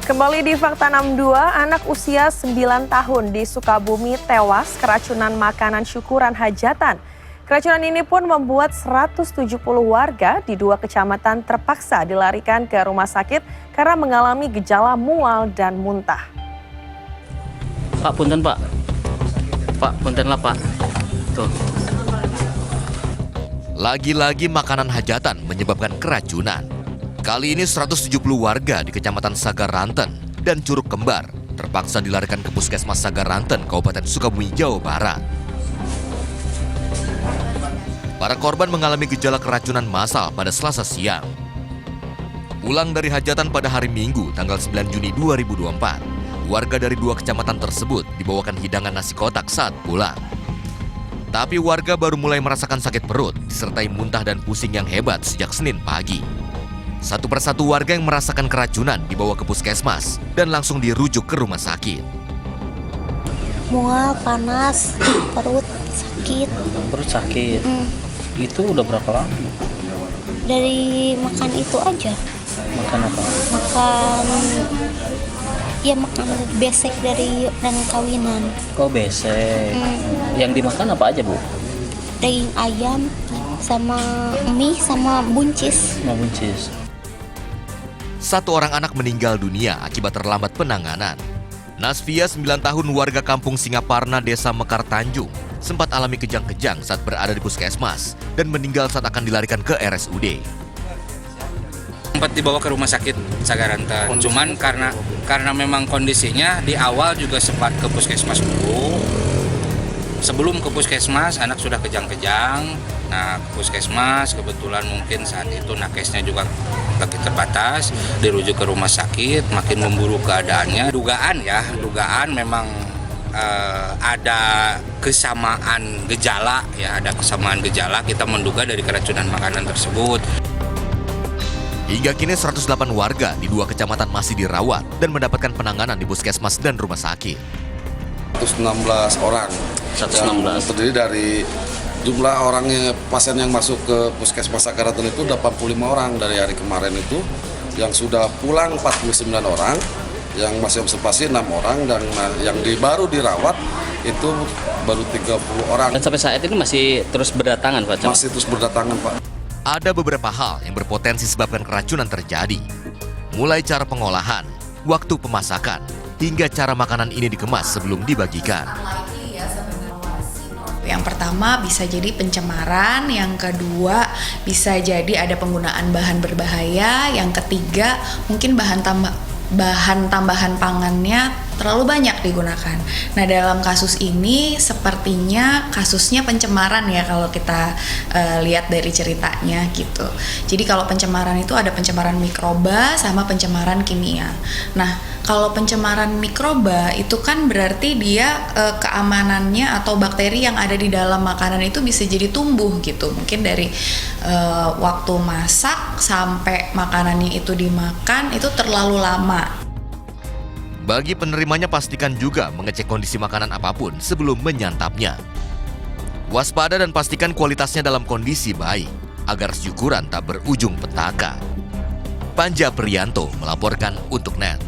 Kembali di Fakta 62, anak usia 9 tahun di Sukabumi tewas keracunan makanan syukuran hajatan. Keracunan ini pun membuat 170 warga di 2 kecamatan terpaksa dilarikan ke rumah sakit karena mengalami gejala mual dan muntah. Pak, punten Pak. Pak, punten lah Pak. Tuh. Lagi-lagi makanan hajatan menyebabkan keracunan. Kali ini 170 warga di Kecamatan Sagaranten dan Curug Kembar terpaksa dilarikan ke Puskesmas Sagaranten, Kabupaten Sukabumi, Jawa Barat. Para korban mengalami gejala keracunan massal pada Selasa siang. Pulang dari hajatan pada hari Minggu, tanggal 9 Juni 2024, warga dari 2 kecamatan tersebut dibawakan hidangan nasi kotak saat pulang. Tapi warga baru mulai merasakan sakit perut, disertai muntah dan pusing yang hebat sejak Senin pagi. Satu persatu warga yang merasakan keracunan dibawa ke puskesmas dan langsung dirujuk ke rumah sakit. Mual, panas, perut sakit. Perut sakit. Itu udah berapa lama? Dari makan itu aja. Makan apa? Makan besek dari dan kawinan. Kok besek? Yang dimakan apa aja, Bu? Daging ayam sama mie sama buncis. Sama buncis. 1 orang anak meninggal dunia akibat terlambat penanganan. Nasfia, 9 tahun, warga kampung Singaparna, Desa Mekar Tanjung, sempat alami kejang-kejang saat berada di puskesmas dan meninggal saat akan dilarikan ke RSUD. Sempat dibawa ke rumah sakit Sagaranten. Cuman karena memang kondisinya di awal juga sempat ke puskesmas dulu. Sebelum ke puskesmas, anak sudah kejang-kejang. Nah, puskesmas kebetulan mungkin saat itu nakesnya juga lagi terbatas, dirujuk ke rumah sakit, makin memburuk keadaannya. Dugaan memang ada kesamaan gejala, kita menduga dari keracunan makanan tersebut. Hingga kini 108 warga di 2 kecamatan masih dirawat dan mendapatkan penanganan di puskesmas dan rumah sakit. 116 orang. 116. Terdiri dari jumlah orangnya pasien yang masuk ke Puskesmas Sagaranten itu 85 orang dari hari kemarin itu, yang sudah pulang 49 orang, yang masih observasi 6 orang, dan yang baru dirawat itu baru 30 orang. Dan sampai saat ini masih terus berdatangan, Pak? Masih terus berdatangan, Pak. Ada beberapa hal yang berpotensi sebabkan keracunan terjadi. Mulai cara pengolahan, waktu pemasakan, hingga cara makanan ini dikemas sebelum dibagikan. Yang pertama bisa jadi pencemaran, yang kedua bisa jadi ada penggunaan bahan berbahaya, yang ketiga mungkin bahan tambahan pangannya terlalu banyak digunakan. Nah, dalam kasus ini sepertinya kasusnya pencemaran ya kalau kita lihat dari ceritanya gitu. Jadi kalau pencemaran itu ada pencemaran mikroba sama pencemaran kimia. Nah, kalau pencemaran mikroba itu kan berarti dia keamanannya atau bakteri yang ada di dalam makanan itu bisa jadi tumbuh gitu. Mungkin dari waktu masak sampai makanannya itu dimakan itu terlalu lama. Bagi penerimanya, pastikan juga mengecek kondisi makanan apapun sebelum menyantapnya. Waspada dan pastikan kualitasnya dalam kondisi baik, agar syukuran tak berujung petaka. Panja Priyanto melaporkan untuk NET.